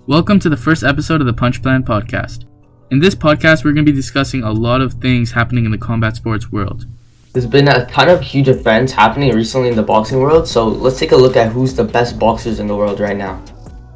Welcome to the first episode of the Punch Plan podcast. In this podcast, we're going to be discussing a lot of things happening in the combat sports world. There's been a ton of huge events happening recently in the boxing world, so let's take a look at who's the best boxers in the world right now.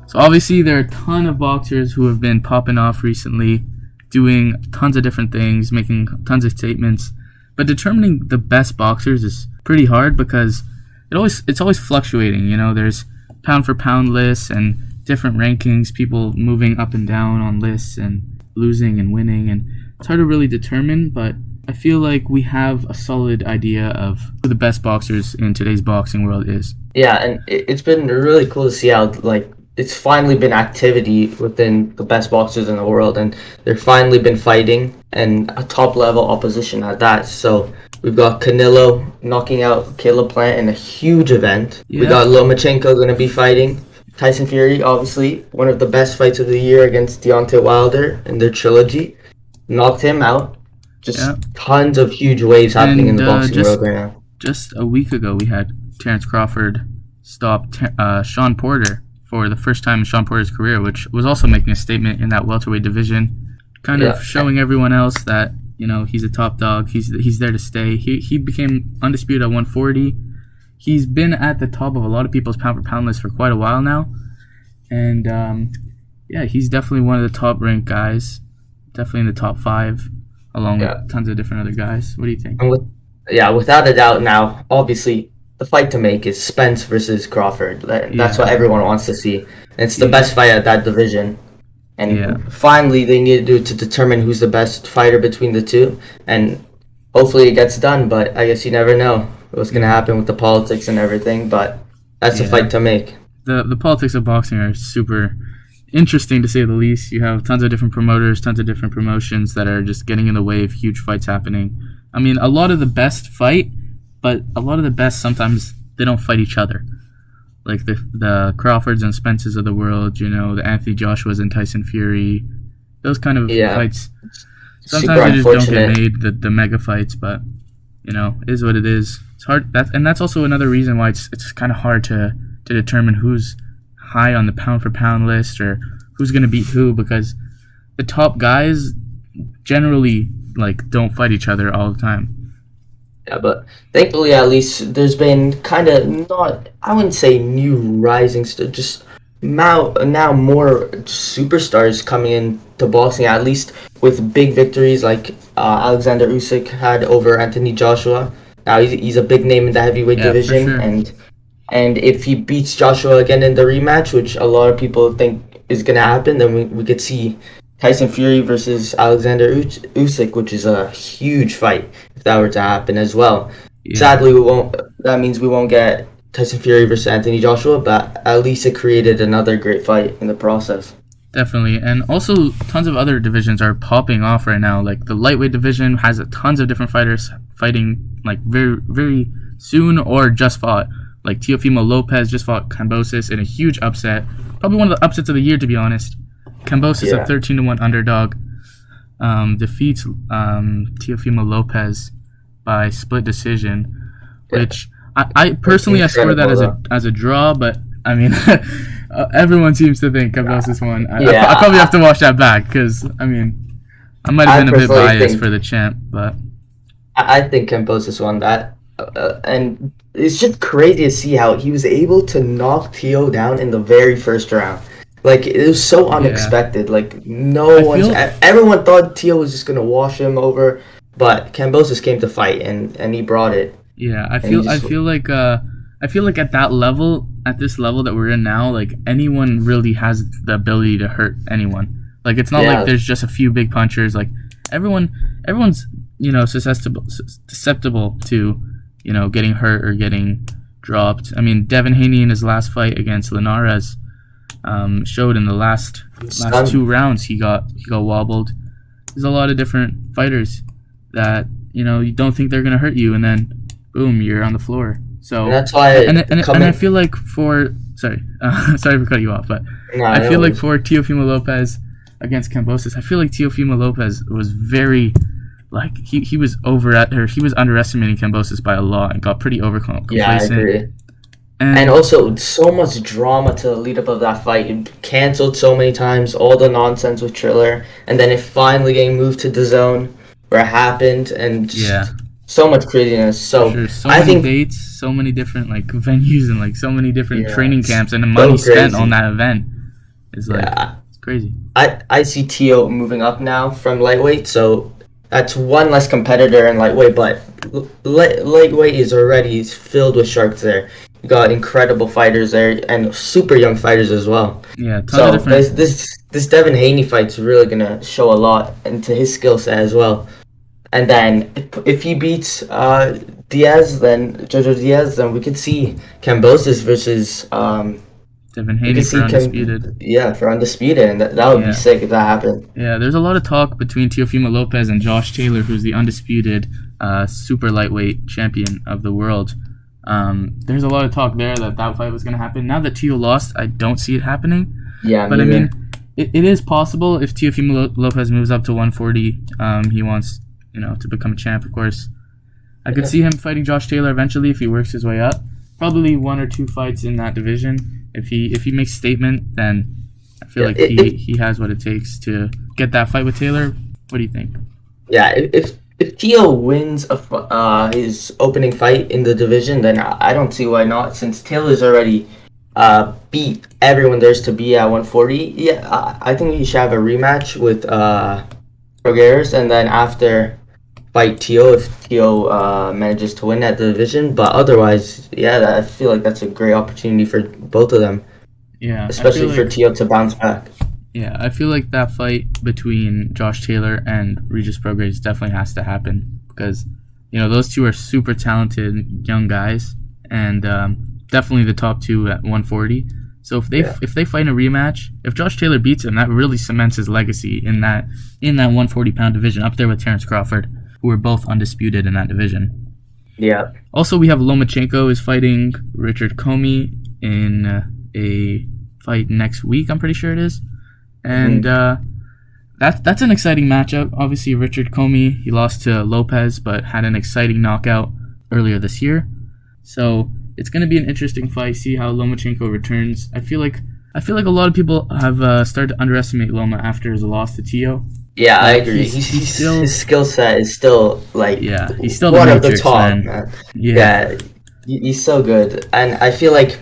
So obviously, there are a ton of boxers who have been popping off recently, doing tons of different things, making tons of statements. But determining the best boxers is pretty hard because it's always fluctuating. You know, there's pound for pound lists and different rankings, people moving up and down on lists and losing and winning, and it's hard to really determine, but I feel like we have a solid idea of who the best boxers in today's boxing world is. Yeah, and it's been really cool to see how, it's finally been activity within the best boxers in the world, and they've finally been fighting, and a top-level opposition at that. So we've got Canelo knocking out Caleb Plant in a huge event. Yeah. We got Lomachenko going to be fighting Tyson Fury, obviously, one of the best fights of the year against Deontay Wilder in their trilogy. Knocked him out. Tons of huge waves happening in the boxing world right now. Just a week ago, we had Terence Crawford stop Sean Porter for the first time in Sean Porter's career, which was also making a statement in that welterweight division, kind of showing everyone else that, you know, he's a top dog. He's there to stay. He became undisputed at 140. He's been at the top of a lot of people's pound-for-pound list for quite a while now. And, he's definitely one of the top-ranked guys. Definitely in the top 5, along with tons of different other guys. What do you think? Without a doubt now, obviously, the fight to make is Spence versus Crawford. That's what everyone wants to see. It's the best fight at that division. And finally, they need to do it to determine who's the best fighter between the two. And hopefully it gets done, but I guess you never know what's going to happen with the politics and everything, but that's the fight to make. The politics of boxing are super interesting, to say the least. You have tons of different promoters, tons of different promotions that are just getting in the way of huge fights happening. I mean, a lot of the best fight, but a lot of the best, sometimes they don't fight each other. Like the Crawfords and Spences of the world, you know, the Anthony Joshuas and Tyson Fury, those kind of fights. Sometimes they just don't get made, the mega fights, but, you know, it is what it is. It's hard, that's also another reason why it's kind of hard to determine who's high on the pound-for-pound list or who's going to beat who, because the top guys generally, don't fight each other all the time. Yeah, but thankfully, at least, there's been kind of not, I wouldn't say new rising, just now more superstars coming into boxing, at least with big victories like Alexander Usyk had over Anthony Joshua. Now he's a big name in the heavyweight division, for sure. and if he beats Joshua again in the rematch, which a lot of people think is going to happen, then we could see Tyson Fury versus Alexander Usyk, which is a huge fight if that were to happen as well. Yeah. Sadly, that means we won't get Tyson Fury versus Anthony Joshua, but at least it created another great fight in the process. Definitely, and also tons of other divisions are popping off right now. Like the lightweight division has tons of different fighters fighting very, very soon or just fought. Like Teofimo Lopez just fought Kambosos in a huge upset. Probably one of the upsets of the year, to be honest. Kambosos, a 13-1 underdog, defeats Teofimo Lopez by split decision, which I personally I scored that as a draw, but I mean everyone seems to think Kambosos won. I probably have to watch that back because I mean I might have been a bit biased for the champ, but I think Kambosos won that, and it's just crazy to see how he was able to knock Teo down in the very first round. It was so unexpected. Everyone thought Teo was just gonna wash him over, but Kambosos came to fight and he brought it. Yeah, I feel like at this level that we're in now, anyone really has the ability to hurt anyone. It's not like there's just a few big punchers. Everyone's susceptible to getting hurt or getting dropped. I mean, Devin Haney in his last fight against Linares showed in the last 2 rounds he got wobbled. There's a lot of different fighters that you don't think they're gonna hurt you, and then boom, you're on the floor. So and that's why. And I feel like sorry for cutting you off, but I feel like for Teofimo Lopez against Kambosos, I feel like Teofimo Lopez was very he was underestimating Kambosos by a lot and got pretty overcomplacent. Yeah, I agree. And also, so much drama to the lead up of that fight. It canceled so many times, all the nonsense with Triller, and then it finally getting moved to the zone where it happened, and Yeah, just so much craziness. for So sure. So I many think, dates, so many different like venues, and like so many different yeah, training it's camps, and the so money spent on crazy. that event is like Yeah, it's crazy. I see Tio moving up now from lightweight, so that's one less competitor in lightweight, but lightweight is already filled with sharks there. You got incredible fighters there and super young fighters as well. Yeah, tons of So different. this Devin Haney fight's really gonna show a lot into his skill set as well. And then if he beats Diaz, then Jojo Diaz, then we could see Cambosis versus Devin we Haney could for see undisputed. yeah, for undisputed, and that would be Yeah, sick if that happened. yeah. There's a lot of talk between Teofimo Lopez and Josh Taylor, who's the undisputed super lightweight champion of the world. There's a lot of talk there that fight was going to happen. Now that Teo lost, I don't see it happening. Yeah, But I neither. mean, it is possible if Teofimo Lopez moves up to 140. He wants, to become a champ, of course. I could see him fighting Josh Taylor eventually if he works his way up. Probably 1 or 2 fights in that division. If he makes a statement, then I feel Yeah, like he has what it takes to get that fight with Taylor. What do you think? yeah, if Tio wins his opening fight in the division, then I don't see why not. Since Taylor's already beat everyone there's to be at 140, yeah, I think he should have a rematch with Progeras, and then after fight Tio if Tio manages to win that division. But otherwise, yeah, I feel like that's a great opportunity for both of them, Yeah, I feel especially for like Tio to bounce back. I feel like that fight between Josh Taylor and Regis Prograis definitely has to happen because those two are super talented young guys and definitely the top two at 140. So if they fight in a rematch, if Josh Taylor beats him, that really cements his legacy in that 140-pound division, up there with Terrence Crawford, who are both undisputed in that division. Yeah. Also, we have Lomachenko is fighting Richard Comey in a fight next week. I'm pretty sure it is, and that's an exciting matchup. Obviously, Richard Comey, he lost to Lopez, but had an exciting knockout earlier this year. So it's going to be an interesting fight. See how Lomachenko returns. I feel like a lot of people have started to underestimate Loma after his loss to Tio. Yeah, I But agree. he's still His skill set is still like he's still the one of the Matrix, top, man. man. Yeah, Yeah, he's so good, and I feel like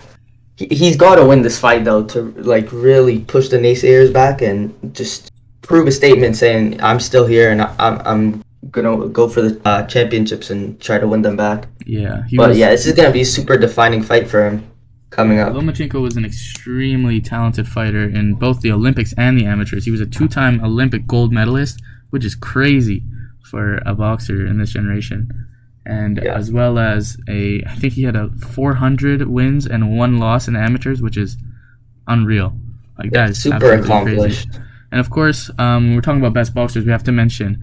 he's got to win this fight though to like really push the naysayers back and just prove a statement saying I'm still here and I'm gonna go for the championships and try to win them back. yeah. But yeah, this is gonna be a super defining fight for him coming up. Lomachenko was an extremely talented fighter in both the Olympics and the amateurs. He was a 2-time Olympic gold medalist, which is crazy for a boxer in this generation. And Yeah. as well as I think he had 400 wins and 1 loss in the amateurs, which is unreal. Like that is Super absolutely accomplished. crazy. And of course, when we're talking about best boxers, we have to mention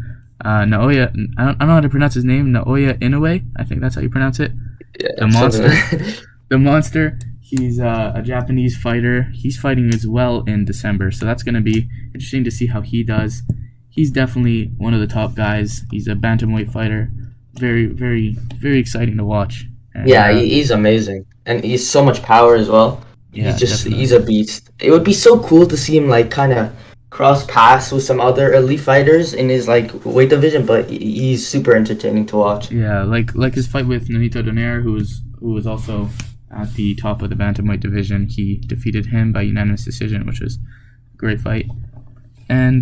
Naoya. I don't know how to pronounce his name. Naoya Inoue. I think that's how you pronounce it. Yeah, The monster. something- The monster. He's a Japanese fighter. He's fighting as well in December, so that's going to be interesting to see how he does. He's definitely one of the top guys. He's a bantamweight fighter. Very, very, very exciting to watch. And, Yeah, he's amazing, and he's so much power as well. yeah, definitely. He's a beast. It would be so cool to see him like kind of cross paths with some other elite fighters in his like weight division, but he's super entertaining to watch. Yeah, like his fight with Nonito Donaire, who was also at the top of the bantamweight division. He defeated him by unanimous decision, which was a great fight. And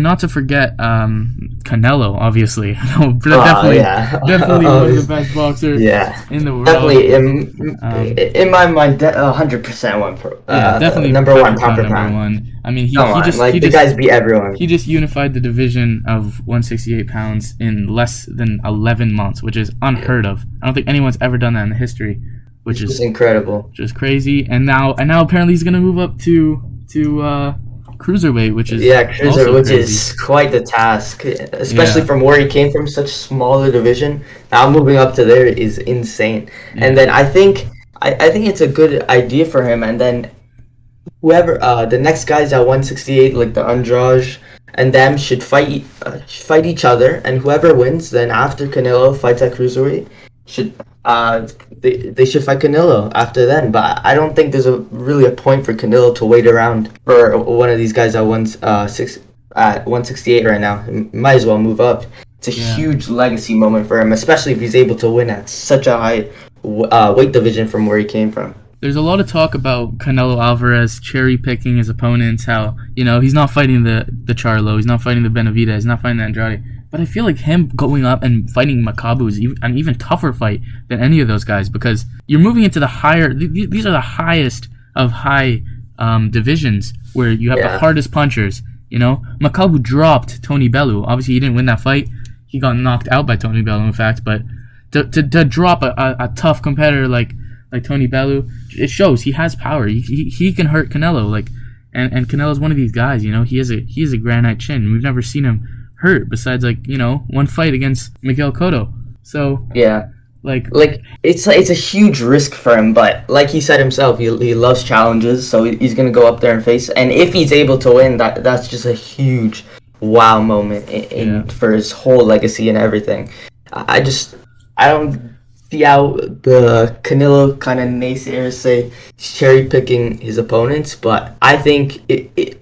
not to forget Canelo, obviously. No, definitely, Yeah. definitely one of the best boxers Yeah, in the world. definitely in my mind, 100% Definitely number one, pound pound for for number pound. one. I mean, he Come on, just like he the just guys beat everyone. he just unified the division of 168 pounds in less than 11 months, which is unheard of. I don't think anyone's ever done that in the history, which It's is incredible. just crazy. And now apparently he's gonna move up to cruiserweight, which is Cruiser, also which crazy. is quite the task, especially Yeah. from where he came from, such smaller division. Now moving up to there is insane. Yeah. And then I think it's a good idea for him. And then whoever the next guys at 168, like the Andrade, and them should fight each other. And whoever wins, then after Canelo fights at cruiserweight, should they should fight Canelo after then. But I don't think there's really a point for Canelo to wait around for one of these guys at 168 right now. Might as well move up. It's a huge legacy moment for him, especially if he's able to win at such a high weight division from where he came from. There's a lot of talk about Canelo Alvarez cherry picking his opponents. How he's not fighting the Charlo, he's not fighting the Benavidez, he's not fighting the Andrade. But I feel like him going up and fighting Makabu is an even tougher fight than any of those guys, because you're moving into the higher. These are the highest of high divisions where you have the hardest punchers. Makabu dropped Tony Bellew. Obviously, he didn't win that fight. He got knocked out by Tony Bellew, in fact. But to drop a tough competitor like Tony Bellew, it shows he has power. He can hurt Canelo. And Canelo's one of these guys. He has a granite chin. We've never seen him hurt besides one fight against Miguel Cotto. So it's a huge risk for him, but like he said himself, he loves challenges, so he's gonna go up there and face. And if he's able to win, that's just a huge wow moment for his whole legacy and everything. I don't see how the Canelo kind of naysayers say he's cherry picking his opponents, but I think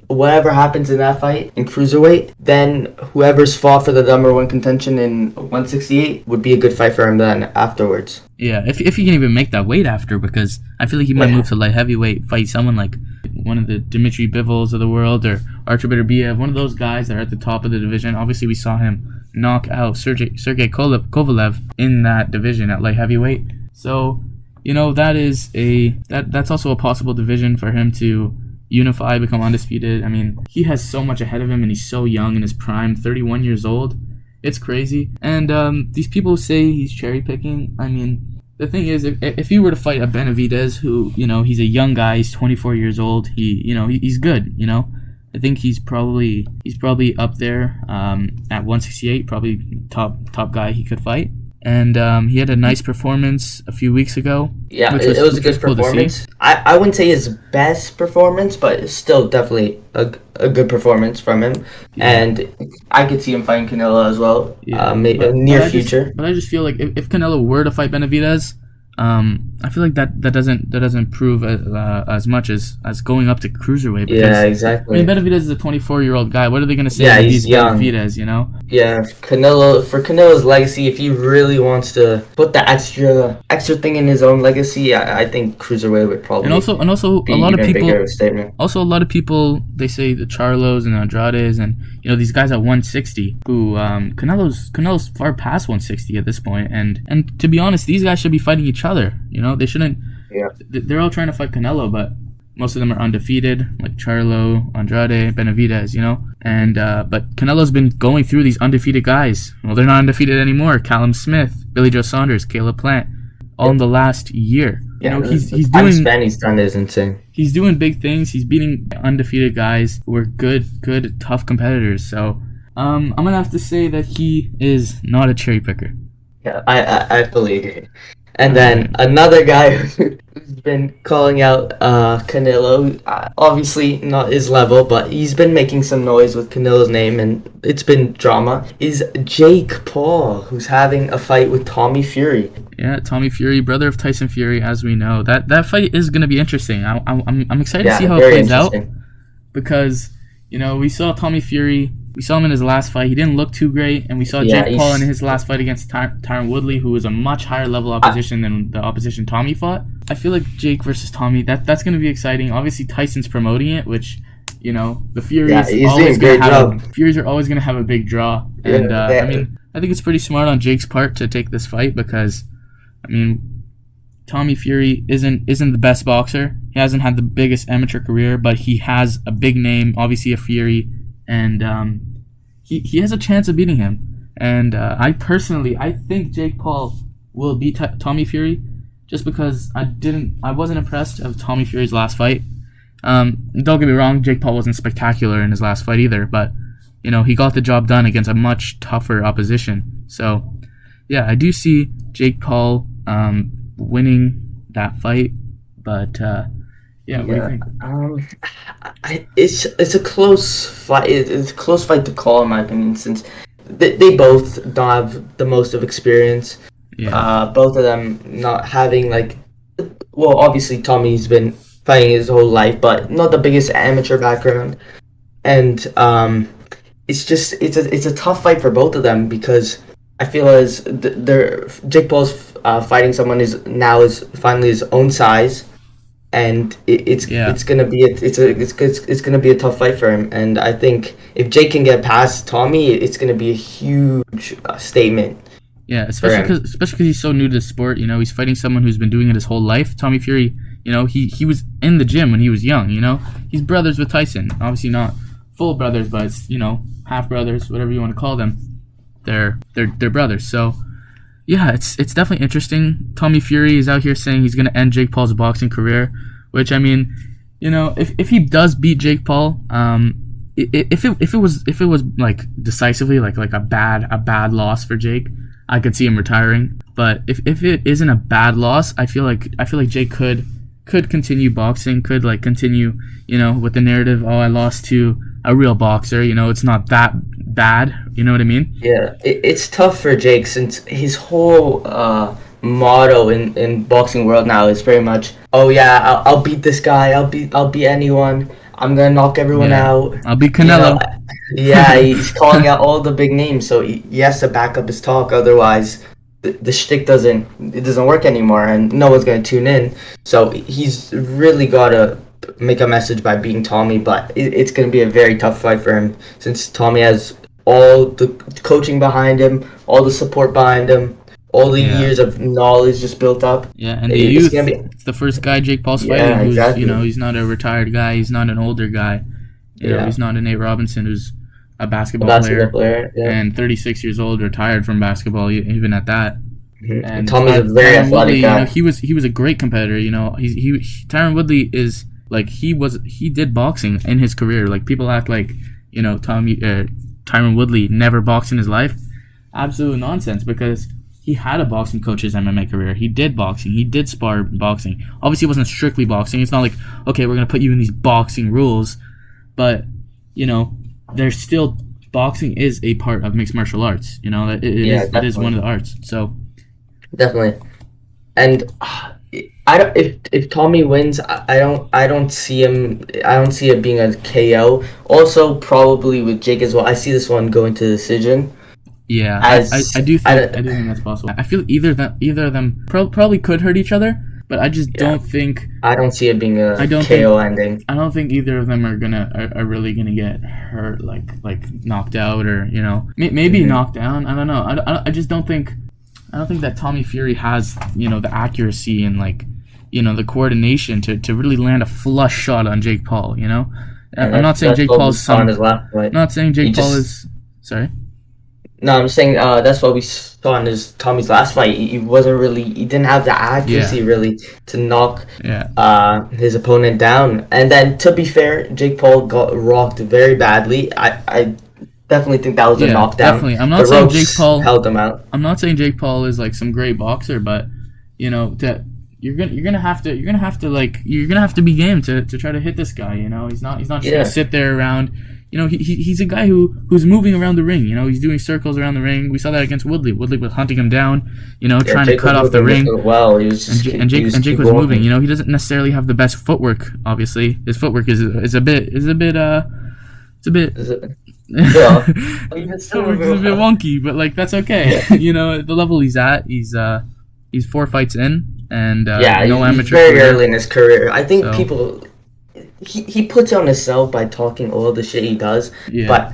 whatever happens in that fight in cruiserweight, then whoever's fought for the number one contention in 168 would be a good fight for him then afterwards. Yeah, if he can even make that weight after, because I feel like he might move to light heavyweight, fight someone like one of the Dmitry Bivol's of the world or Artur Beterbiev, one of those guys that are at the top of the division. Obviously, we saw him knock out Sergey Kovalev in that division at light heavyweight. So, that's also a possible division for him to unify, become undisputed. I mean, he has so much ahead of him, and he's so young in his prime, 31 years old. It's crazy. And these people say he's cherry picking. I mean, the thing is, if he were to fight a Benavidez, who he's a young guy, he's 24 years old. He's good. I think he's probably up there at 168, probably top guy he could fight. And he had a nice performance a few weeks ago. Yeah, it was a good performance. I wouldn't say his best performance, but it's still definitely a good performance from him. Yeah. And I could see him fighting Canelo as well, maybe in the near future. But I just feel like if Canelo were to fight Benavidez, I feel like that doesn't prove as much as going up to cruiserweight. Because, yeah, exactly. I mean, Benavidez is a 24-year-old guy. What are they going to say? Yeah, he's young. Benavidez, Yeah, for Canelo's legacy, if he really wants to put the extra thing in his own legacy, I think cruiserweight would probably. And also a lot of people. Also, a lot of people, they say the Charlos and the Andrades and these guys at 160 who Canelo's far past 160 at this point, and to be honest, these guys should be fighting each other. They shouldn't. Yeah. They're all trying to fight Canelo, but most of them are undefeated, like Charlo, Andrade, Benavidez, And but Canelo's been going through these undefeated guys. Well, they're not undefeated anymore. Callum Smith, Billy Joe Saunders, Caleb Plant, all in the last year. Yeah, he's doing. Span he's done is insane. He's doing big things. He's beating undefeated guys who are good, tough competitors. So I'm gonna have to say that he is not a cherry picker. Yeah, I believe. And then another guy who's been calling out Canelo, obviously not his level, but he's been making some noise with Canelo's name, and it's been drama, is Jake Paul, who's having a fight with Tommy Fury. Yeah, Tommy Fury, brother of Tyson Fury, as we know. That fight is going to be interesting. I'm excited to see how it plays out, because, we saw Tommy Fury. We saw him in his last fight. He didn't look too great. And we saw Jake Paul in his last fight against Tyron Woodley, who was a much higher level opposition than the opposition Tommy fought. I feel like Jake versus Tommy, that's going to be exciting. Obviously, Tyson's promoting it, which, the Furies, Furies are always going to have a big draw. And, I think it's pretty smart on Jake's part to take this fight because, Tommy Fury isn't the best boxer. He hasn't had the biggest amateur career, but he has a big name, obviously a Fury. And he has a chance of beating him. And I think Jake Paul will beat Tommy Fury, just because I wasn't impressed of Tommy Fury's last fight. Don't get me wrong, Jake Paul wasn't spectacular in his last fight either, but he got the job done against a much tougher opposition. So yeah, I do see Jake Paul winning that fight, but. Yeah, what do you think? It's a close fight. It's a close fight to call, in my opinion, since they both don't have the most of experience. Both of them not having like, well, obviously Tommy's been fighting his whole life, but not the biggest amateur background, and it's a tough fight for both of them because I feel as they're Jake Paul's fighting someone is finally his own size, and it's gonna be it's gonna be a tough fight for him. And I think if Jake can get past Tommy, it's gonna be a huge statement. Yeah, especially because he's so new to the sport. You know, he's fighting someone who's been doing it his whole life. Tommy Fury, you know, he was in the gym when he was young. You know, he's brothers with Tyson. Obviously not full brothers, but it's, you know, half brothers, whatever you want to call them. They're brothers. So yeah, it's definitely interesting. Tommy Fury is out here saying he's gonna end Jake Paul's boxing career, which, I mean, you know, if he does beat Jake Paul, if it was like decisively like a bad loss for Jake, I could see him retiring. But if it isn't a bad loss, I feel like Jake could continue boxing, could like continue, you know, with the narrative, oh, I lost to a real boxer, you know, it's not that bad, you know what I mean? Yeah, it's tough for Jake since his whole motto in boxing world now is very much, oh yeah, I'll beat this guy, I'll beat anyone, I'm gonna knock everyone out. I'll beat Canelo. You know, yeah, he's calling out all the big names, so he has to back up his talk, otherwise the shtick doesn't work anymore, and no one's gonna tune in. So he's really gotta make a message by beating Tommy, but it's gonna be a very tough fight for him since Tommy has all the coaching behind him, all the support behind him, all the years of knowledge just built up. Yeah, and the youth. It's the first guy Jake Paul's fighting who's, exactly. You know, he's not a retired guy, he's not an older guy. You know, he's not a Nate Robinson who's a basketball player and 36 years old, retired from basketball, even at that. Mm-hmm. And Tommy's a very athletic Woodley, guy. You know, he was a great competitor. You know, Tyron Woodley is like he did boxing in his career. Like, people act like, you know, Tyron Woodley never boxed in his life. Absolute nonsense, because he had a boxing coach's MMA career. He did boxing. He did spar boxing. Obviously, it wasn't strictly boxing. It's not like, okay, we're gonna put you in these boxing rules, but you know, there's still, boxing is a part of mixed martial arts. You know, it is one of the arts. So definitely, and if Tommy wins, I don't see him. I don't see it being a KO. Also, probably with Jake as well. I see this one going to decision. Yeah, I do think that's possible. I feel either of them probably could hurt each other, but I just don't think. I don't see it being a KO ending. I don't think either of them are really gonna get hurt, like knocked out, or, you know, maybe knocked down. I don't know. I just don't think. I don't think that Tommy Fury has, you know, the accuracy and, like, you know, the coordination to really land a flush shot on Jake Paul. You know, I'm not saying Jake Paul's on his last fight. Not saying Jake Paul is. Sorry. No, I'm saying that's what we saw in Tommy's last fight. He didn't have the accuracy really to knock his opponent down. And then, to be fair, Jake Paul got rocked very badly. I definitely think that was a knockdown. Definitely. I'm not saying Jake Paul held him out. I'm not saying Jake Paul is like some great boxer, but, you know, that you're gonna have to be game to try to hit this guy. You know, he's not just gonna sit there around. You know, he's a guy who's moving around the ring. You know, he's doing circles around the ring. We saw that against Woodley. Woodley was hunting him down, you know, trying to cut off the ring. Well, and Jake was moving. You know, he doesn't necessarily have the best footwork. Obviously, his footwork is a bit his footwork is a bit wonky, but, like, that's okay. You know, the level he's at, he's 4 fights in, and no amateur. He's very early in his career. I think people. He puts on himself by talking all the shit he does, but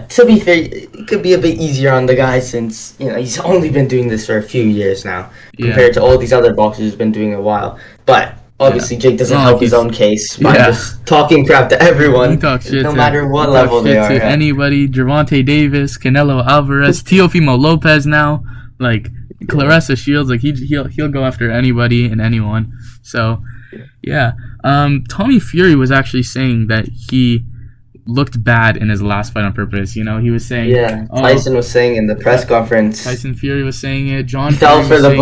to be fair, it could be a bit easier on the guy since, you know, he's only been doing this for a few years now compared to all these other boxers who's been doing it a while. But obviously, Jake doesn't help his own case by just talking crap to everyone, no matter what level they are. To anybody, Gervonta Davis, Canelo Alvarez, Teofimo Lopez now, like Claressa Shields, like he'll go after anybody and anyone. So. Yeah. Tommy Fury was actually saying that he looked bad in his last fight on purpose. You know, he was saying... Yeah, Tyson was saying in the press conference. Tyson Fury was saying it. John fell for the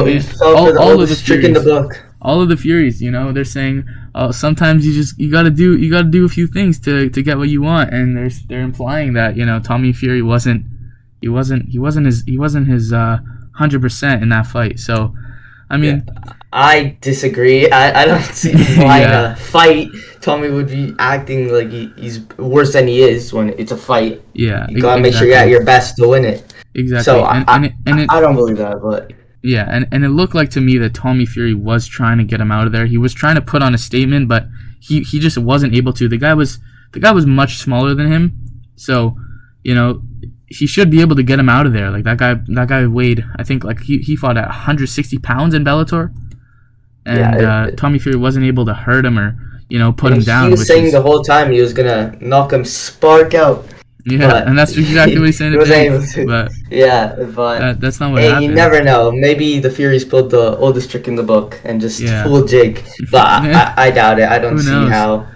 oldest trick in the book. All of the Furies, you know, they're saying, sometimes you gotta do a few things to get what you want, and they're implying that, you know, Tommy Fury wasn't his 100% 100% in that fight. So, I mean, I disagree. I don't see why in a fight Tommy would be acting like he's worse than he is when it's a fight. Yeah, You gotta make sure you're at your best to win it. Exactly. So I don't believe that, but yeah, and it looked like to me that Tommy Fury was trying to get him out of there. He was trying to put on a statement, but he just wasn't able to. The guy was much smaller than him, so he should be able to get him out of there. Like that guy weighed, I think, like he fought at 160 pounds in Bellator, and Tommy Fury wasn't able to hurt him or put him down. He was saying the whole time he was gonna knock him spark out. Yeah, and that's exactly what he's saying. But that's not what happened. You never know. Maybe the Furies pulled the oldest trick in the book and just fooled Jake. But I doubt it. I don't see how.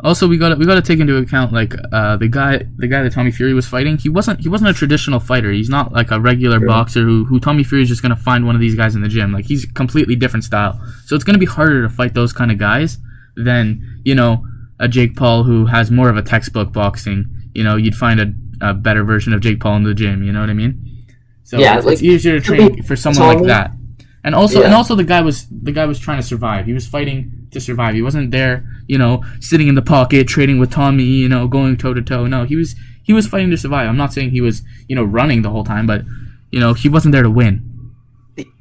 Also, we got to take into account like the guy that Tommy Fury was fighting. He wasn't a traditional fighter. He's not like a regular boxer who Tommy Fury is just gonna find one of these guys in the gym. Like he's a completely different style. So it's gonna be harder to fight those kind of guys than a Jake Paul who has more of a textbook boxing. You'd find a better version of Jake Paul in the gym. You know what I mean? So it's easier to train for someone like that. And also the guy was trying to survive. He was fighting to survive. He wasn't there, sitting in the pocket, trading with Tommy, going toe to toe. No, he was fighting to survive. I'm not saying he was, running the whole time, but he wasn't there to win.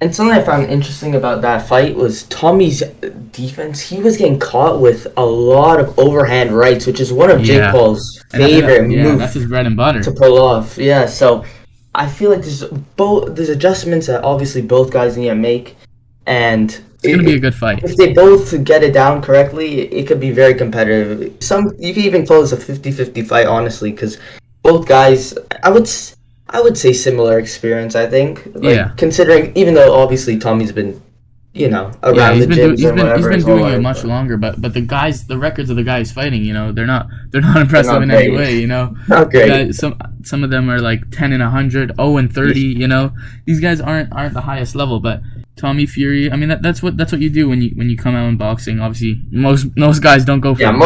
And something I found interesting about that fight was Tommy's defense. He was getting caught with a lot of overhand rights, which is one of Jake Paul's favorite moves. Yeah, that's his bread and butter. To pull off. Yeah, so I feel like there's adjustments that obviously both guys need to make, and it's going to be a good fight. If they both get it down correctly, it could be very competitive. You could even call this a 50-50 fight, honestly, because both guys, I would say similar experience, I think. Considering, even though obviously Tommy's been, around the gyms he's been doing it much longer. But the records of the guys fighting, they're not impressive in any way. Not great. Some of them are like 10-100, 0-30. These guys aren't the highest level, but Tommy Fury, I mean that's what you do when you come out in boxing. Obviously, most guys don't go for don't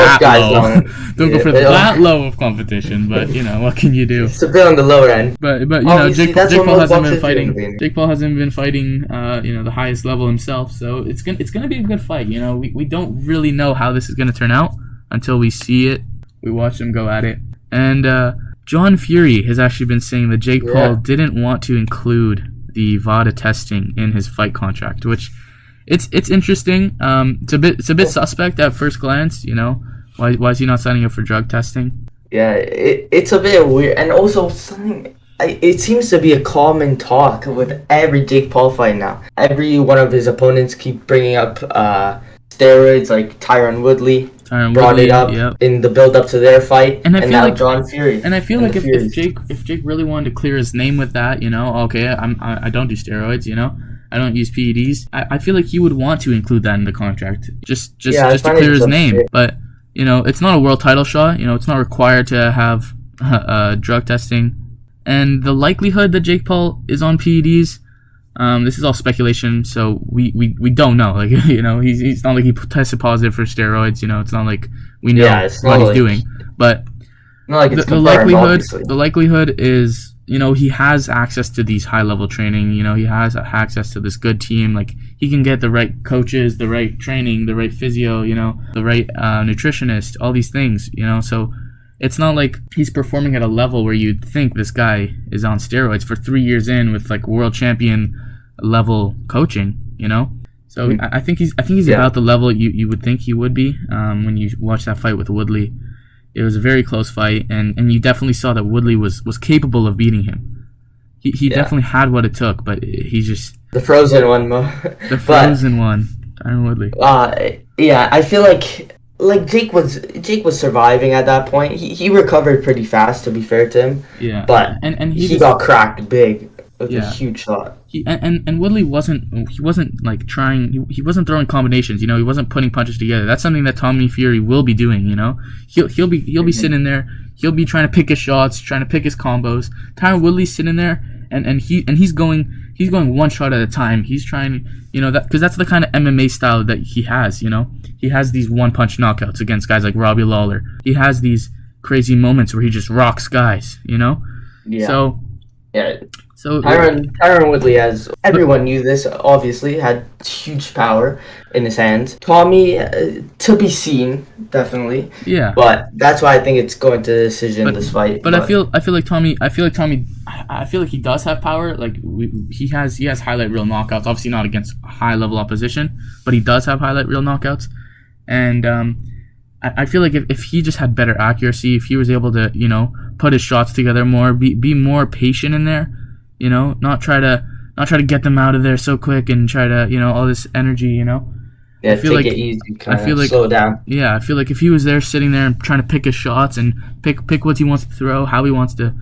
go for that low of competition. But what can you do? It's a bit on the lower end. But Jake Paul hasn't been fighting. Jake Paul hasn't been fighting. The highest level himself. So it's gonna be a good fight. We don't really know how this is gonna turn out until we see it. We watch them go at it. And John Fury has actually been saying that Jake Paul didn't want to include the VADA testing in his fight contract, which it's interesting. It's a bit suspect at first glance. Why is he not signing up for drug testing? Yeah, it's a bit weird, and also something. It seems to be a common talk with every Jake Paul fight now. Every one of his opponents keep bringing up steroids, like Tyron Woodley brought it up in the build-up to their fight, and now John Fury. And I feel like if Jake really wanted to clear his name with that, okay, I don't do steroids, I don't use PEDs. I feel like he would want to include that in the contract, just to clear his name. But it's not a world title shot. It's not required to have drug testing, and the likelihood that Jake Paul is on PEDs. This is all speculation, so we don't know. Like he's not like he tested positive for steroids. It's not like we know what he's doing. But the likelihood is he has access to these high level training. He has access to this good team. Like he can get the right coaches, the right training, the right physio. The right nutritionist. All these things. So. It's not like he's performing at a level where you'd think this guy is on steroids for 3 years in with like world champion level coaching, So I think he's about the level you would think he would be when you watch that fight with Woodley. It was a very close fight, and you definitely saw that Woodley was capable of beating him. He definitely had what it took, but he just the frozen one, Tyron Woodley. I feel like Jake was surviving at that point. He recovered pretty fast, to be fair to him. Yeah. But he got cracked big. It was a huge shot. And Woodley wasn't like trying. He wasn't throwing combinations. He wasn't putting punches together. That's something that Tommy Fury will be doing. He'll be sitting there. He'll be trying to pick his shots, trying to pick his combos. Tyron Woodley's sitting there, and he's going one shot at a time. He's trying, that because that's the kind of MMA style that he has. He has these one-punch knockouts against guys like Robbie Lawler. He has these crazy moments where he just rocks guys. Yeah. So Yeah, So, Tyron Woodley, as everyone knew this, obviously had huge power in his hands. Tommy, to be seen, definitely. yeah. But that's why I think it's going to decision But this fight. but I feel like Tommy does have power. Like he has highlight reel knockouts. Obviously not against high level opposition, but he does have highlight reel knockouts. And I feel like if he just had better accuracy, if he was able to put his shots together more, be more patient in there, not try to get them out of there so quick and try to all this energy. Yeah, I feel take like it easy, I feel like slow down. Yeah, I feel like if he was there sitting there and trying to pick his shots and pick what he wants to throw, how he wants to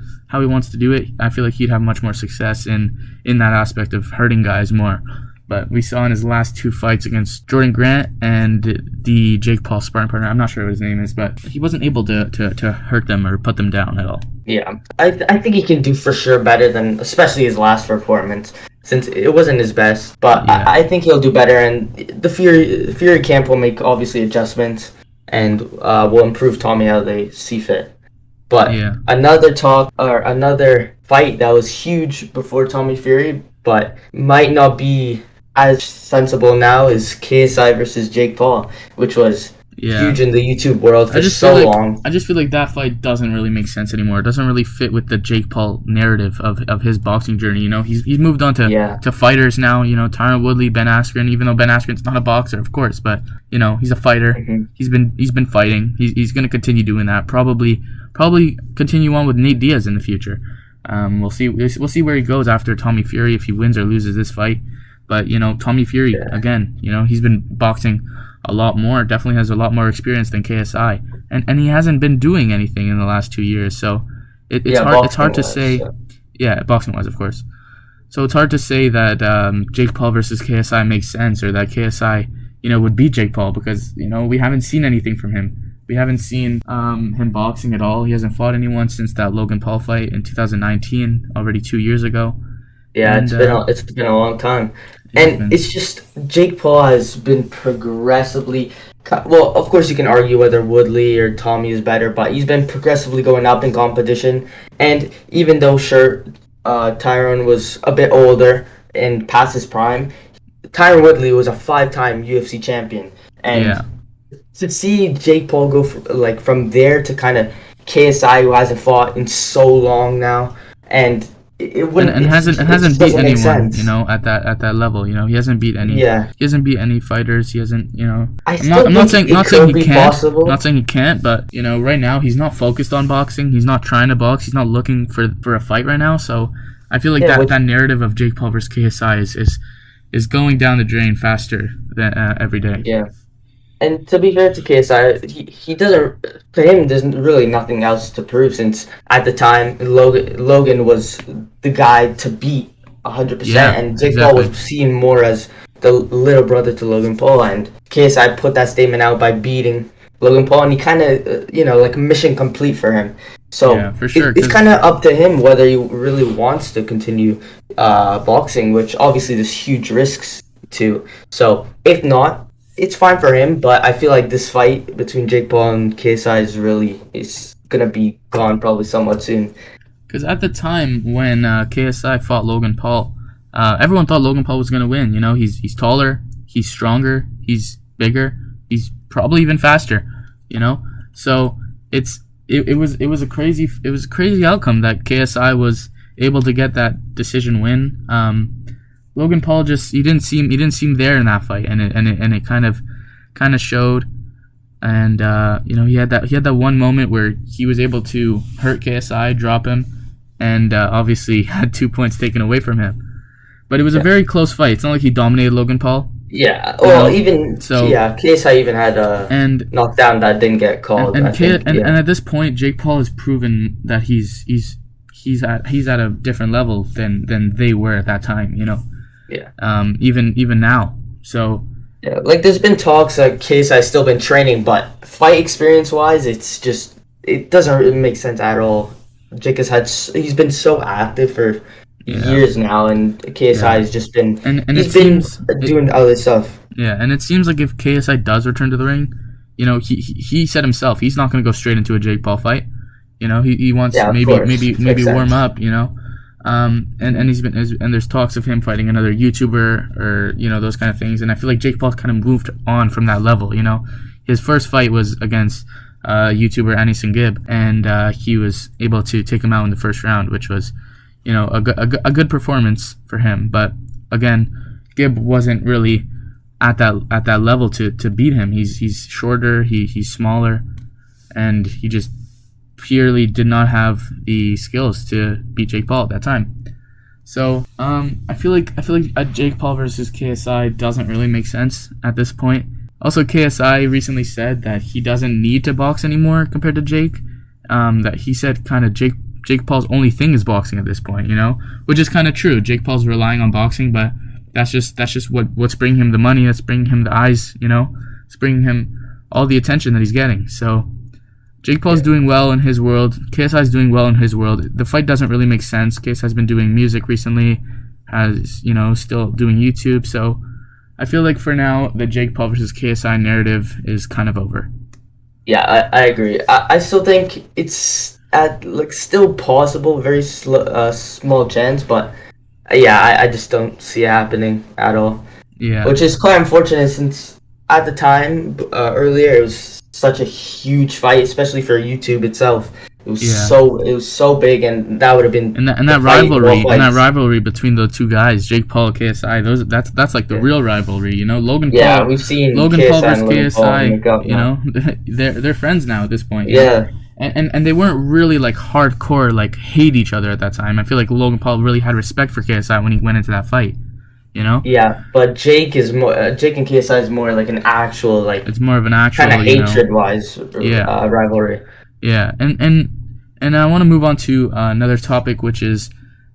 do it, I feel like he'd have much more success in that aspect of hurting guys more. But we saw in his last 2 fights against Jordan Grant and the Jake Paul sparring partner, I'm not sure what his name is, but he wasn't able to hurt them or put them down at all. Yeah, I think he can do for sure better than especially his last performance, since it wasn't his best. But Yeah. I think he'll do better, and the Fury camp will make obviously adjustments and will improve Tommy how they see fit. But Yeah. another fight that was huge before Tommy Fury, but might not be as sensible now, is KSI versus Jake Paul, which was huge in the YouTube world for so long. I just feel like that fight doesn't really make sense anymore. It doesn't really fit with the Jake Paul narrative of his boxing journey. He's moved on to fighters now. Tyron Woodley, Ben Askren. Even though Ben Askren's not a boxer, of course, but he's a fighter. Mm-hmm. He's been fighting. He's going to continue doing that. Probably continue on with Nate Diaz in the future. We'll see where he goes after Tommy Fury, if he wins or loses this fight. But Tommy Fury again. He's been boxing a lot more. Definitely has a lot more experience than KSI, and he hasn't been doing anything in the last 2 years. So it's hard to say. Yeah, boxing wise, of course. So it's hard to say that Jake Paul versus KSI makes sense, or that KSI would beat Jake Paul, because we haven't seen anything from him. We haven't seen him boxing at all. He hasn't fought anyone since that Logan Paul fight in 2019, already 2 years ago. Yeah, it's been a long time, and it's just Jake Paul has been progressively. Well, of course you can argue whether Woodley or Tommy is better, but he's been progressively going up in competition. And even though Tyron was a bit older and past his prime, Tyron Woodley was a 5-time UFC champion, and to see Jake Paul go from there to kind of KSI, who hasn't fought in so long now, and hasn't beat anyone, at that level. He hasn't beat any. Yeah. He hasn't beat any fighters. He hasn't. I'm not saying he can't. Possible. Not saying he can't, but right now he's not focused on boxing. He's not trying to box. He's not looking for a fight right now. So I feel like that narrative of Jake Paul versus KSI is going down the drain faster than every day. Yeah. And to be fair to KSI, he doesn't. To him, there's really nothing else to prove, since at the time Logan was the guy to beat 100%, and Jake Paul was seen more as the little brother to Logan Paul. And KSI put that statement out by beating Logan Paul, and he kind of mission complete for him. So for sure, it's kind of up to him whether he really wants to continue boxing, which obviously there's huge risks to. So if not, it's fine for him, but I feel like this fight between Jake Paul and KSI is gonna be gone probably somewhat soon. Because at the time when KSI fought Logan Paul, everyone thought Logan Paul was gonna win. He's taller, he's stronger, he's bigger, he's probably even faster. So it was a crazy outcome that KSI was able to get that decision win. Logan Paul he didn't seem there in that fight, and it kind of showed. And he had that one moment where he was able to hurt KSI, drop him, and obviously had 2 points taken away from him. But it was a very close fight. It's not like he dominated Logan Paul. Yeah. Well, KSI even had a knockdown that didn't get called. And at this point, Jake Paul has proven that he's at a different level than they were at that time. Yeah. Even now. So. Yeah, there's been talks that KSI's still been training, but fight experience wise, it doesn't really make sense at all. Jake he's been so active for years now, and KSI has just been doing other stuff. Yeah, and it seems like if KSI does return to the ring, he said himself he's not going to go straight into a Jake Paul fight. He wants maybe warm up. And there's talks of him fighting another YouTuber or those kind of things. And I feel like Jake Paul kind of moved on from that level. His first fight was against YouTuber Anderson Gibb, and he was able to take him out in the first round, which was a good performance for him. But again, Gibb wasn't really at that level to beat him. He's shorter, he's smaller, and he just purely did not have the skills to beat Jake Paul at that time. So I feel like a Jake Paul versus KSI doesn't really make sense at this point. Also, KSI recently said that he doesn't need to box anymore compared to Jake. That he said kind of Jake Paul's only thing is boxing at this point, which is kind of true. Jake Paul's relying on boxing, but that's just what's bringing him the money. That's bringing him the eyes. It's bringing him all the attention that he's getting. So Jake Paul's doing well in his world. KSI's doing well in his world. The fight doesn't really make sense. KSI's been doing music recently, still doing YouTube. So I feel like for now, the Jake Paul versus KSI narrative is kind of over. Yeah, I agree. I still think it's still possible, very small chance, but yeah, I just don't see it happening at all. Yeah, which is quite unfortunate since at the time earlier it was such a huge fight, especially for YouTube itself. It was so big, and that would have been and that rivalry between the two guys, Jake Paul and KSI. That's like the real rivalry, Logan Paul. Yeah, we've seen Logan KSI Paul versus KSI. They're friends now at this point. Yeah. And they weren't really like hardcore like hate each other at that time. I feel like Logan Paul really had respect for KSI when he went into that fight. Yeah, but Jake and KSI is more like an actual it's more of an actual kind of hatred-wise rivalry. Yeah, and I want to move on to another topic, which is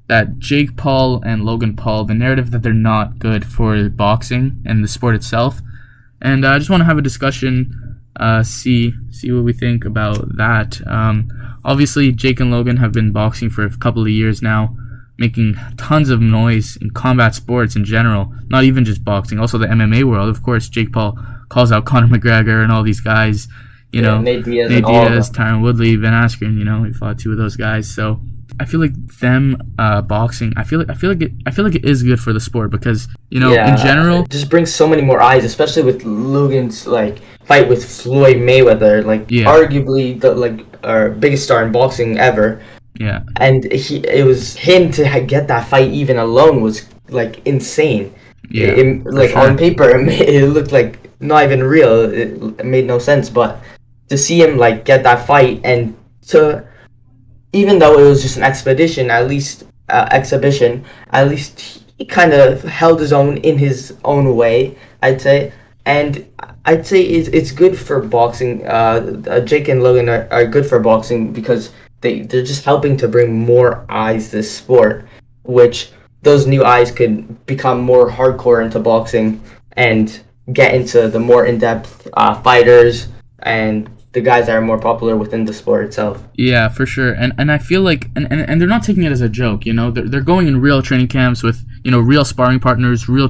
that Jake Paul and Logan Paul, the narrative that they're not good for boxing and the sport itself. And I just want to have a discussion, see what we think about that. Obviously, Jake and Logan have been boxing for a couple of years now, making tons of noise in combat sports in general, not even just boxing, also the MMA world. Of course, Jake Paul calls out Conor McGregor and all these guys, Nate Diaz, Tyron Woodley, Ben Askren, he fought two of those guys. So I feel like them boxing, I feel like it is good for the sport because, in general, it just brings so many more eyes, especially with Logan's fight with Floyd Mayweather, arguably the our biggest star in boxing ever. Yeah, and it was him to get that fight even alone was insane. Yeah, on paper it looked like not even real. It made no sense, but to see him get that fight, and to even though it was just an exhibition, at least he kind of held his own in his own way, I'd say. And I'd say it's good for boxing. Jake and Logan are good for boxing because they're just helping to bring more eyes to this sport, which those new eyes could become more hardcore into boxing and get into the more in-depth fighters and the guys that are more popular within the sport itself. Yeah, for sure. And I feel like and they're not taking it as a joke, They're going in real training camps with, real sparring partners, real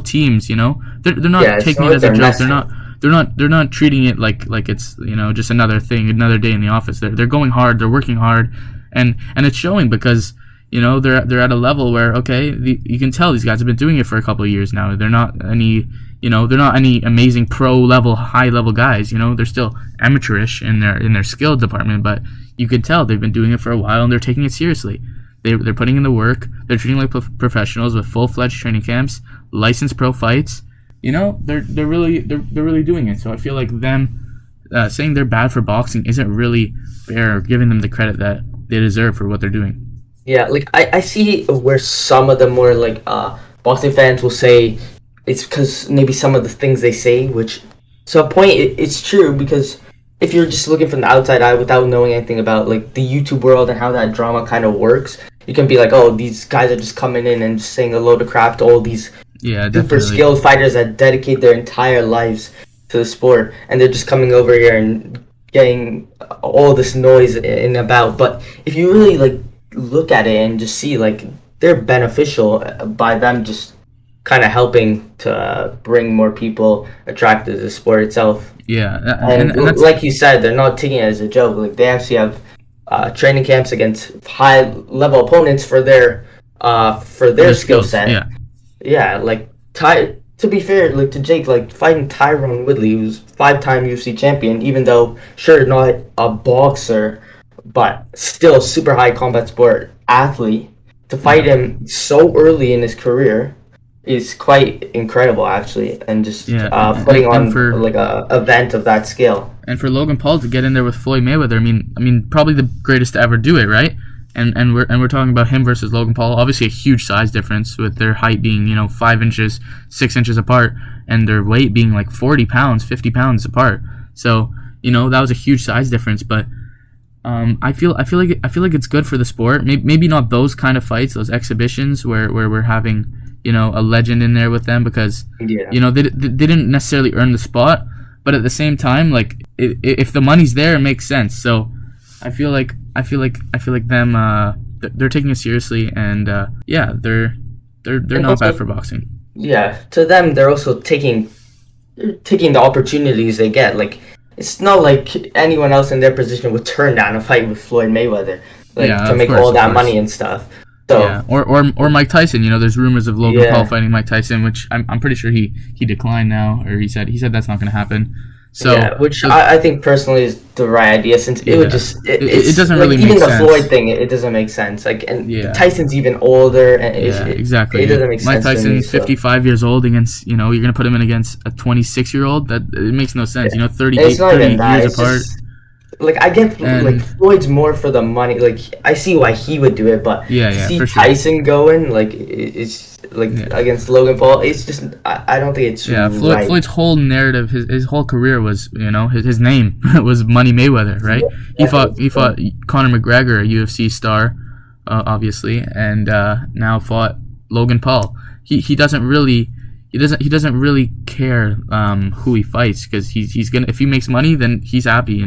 teams, They're not taking it as a joke. They're not treating it like it's, just another thing, another day in the office. They're going hard, they're working hard, and it's showing because, they're at a level where, you can tell these guys have been doing it for a couple of years now. They're not any amazing pro level, high level guys. They're still amateurish in their skill department, but you could tell they've been doing it for a while and they're taking it seriously. They're putting in the work. They're treating like professionals with full-fledged training camps, licensed pro fights. They're really doing it. So I feel like them saying they're bad for boxing isn't really fair, or giving them the credit that they deserve for what they're doing. Yeah, I see where some of the more boxing fans will say it's because maybe some of the things they say, which to a point it's true, because if you're just looking from the outside eye without knowing anything about the YouTube world and how that drama kind of works, you can be like, oh, these guys are just coming in and just saying a load of crap to all these super skilled fighters that dedicate their entire lives to the sport, and they're just coming over here and getting all this noise in about. But if you really look at it and just see they're beneficial by them just kind of helping to bring more people attracted to the sport itself. Yeah, and like you said, they're not taking it as a joke. They actually have training camps against high level opponents for their skill skills. set. Yeah. Yeah, like to be fair, like to Jake, like fighting Tyron Woodley, who's 5-time UFC champion, even though sure not a boxer, but still super high combat sport athlete, to fight him so early in his career is quite incredible, actually, and just putting on for, like a event of that scale. And for Logan Paul to get in there with Floyd Mayweather, I mean, probably the greatest to ever do it, right? And we're talking about him versus Logan Paul. Obviously, a huge size difference with their height being 5 inches, 6 inches apart, and their weight being like 40 pounds, 50 pounds apart. So that was a huge size difference, but. I feel like it's good for the sport. Maybe not those kind of fights, those exhibitions where we're having a legend in there with them, because they didn't necessarily earn the spot. But at the same time, like if the money's there, it makes sense. So I feel like them they're taking it seriously, and they're not also, bad for boxing. Yeah, to them, they're also taking the opportunities they get. Like, it's not like anyone else in their position would turn down a fight with Floyd Mayweather, to make all that money and stuff. So, yeah, or Mike Tyson. There's rumors of Logan Paul fighting Mike Tyson, which I'm pretty sure he declined now, or he said that's not going to happen. So, I think personally is the right idea, since it would just it doesn't really make sense. Even the Floyd thing, it doesn't make sense. Like, and Tyson's even older, and exactly. It doesn't make sense. Mike Tyson's 55 years old against you're gonna put him in against a 26-year-old. That it makes no sense. 30 years apart. Like, I get like Floyd's more for the money. Like, I see why he would do it, but see Tyson going it's against Logan Paul. It's just I don't think it's right. Floyd's whole narrative, his whole career was his name was Money Mayweather, right? Yeah, he fought Conor McGregor, a UFC star, obviously, and now fought Logan Paul. He doesn't really care who he fights, because he's gonna, if he makes money, then he's happy,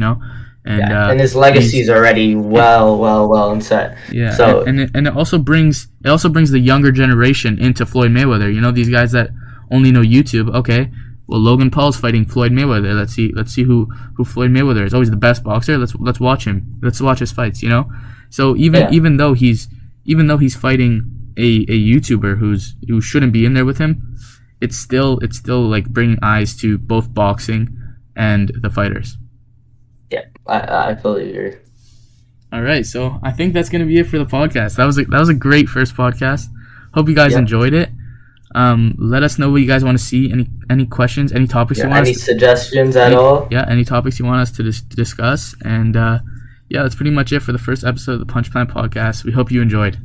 And his legacy is already well and set. Yeah. So and it also brings the younger generation into Floyd Mayweather. These guys that only know YouTube. Okay, well, Logan Paul's fighting Floyd Mayweather. Let's see who Floyd Mayweather is. Always the best boxer. Let's watch him. Let's watch his fights. So even though he's fighting a YouTuber who shouldn't be in there with him, it's still like bringing eyes to both boxing and the fighters. Yeah, I totally agree. All right, so I think that's gonna be it for the podcast. That was a great first podcast. Hope you guys enjoyed it. Let us know what you guys want to see. Any questions? Any topics you want? Any suggestions at all? Yeah, any topics you want us to discuss? And that's pretty much it for the first episode of the Punch Plan podcast. We hope you enjoyed.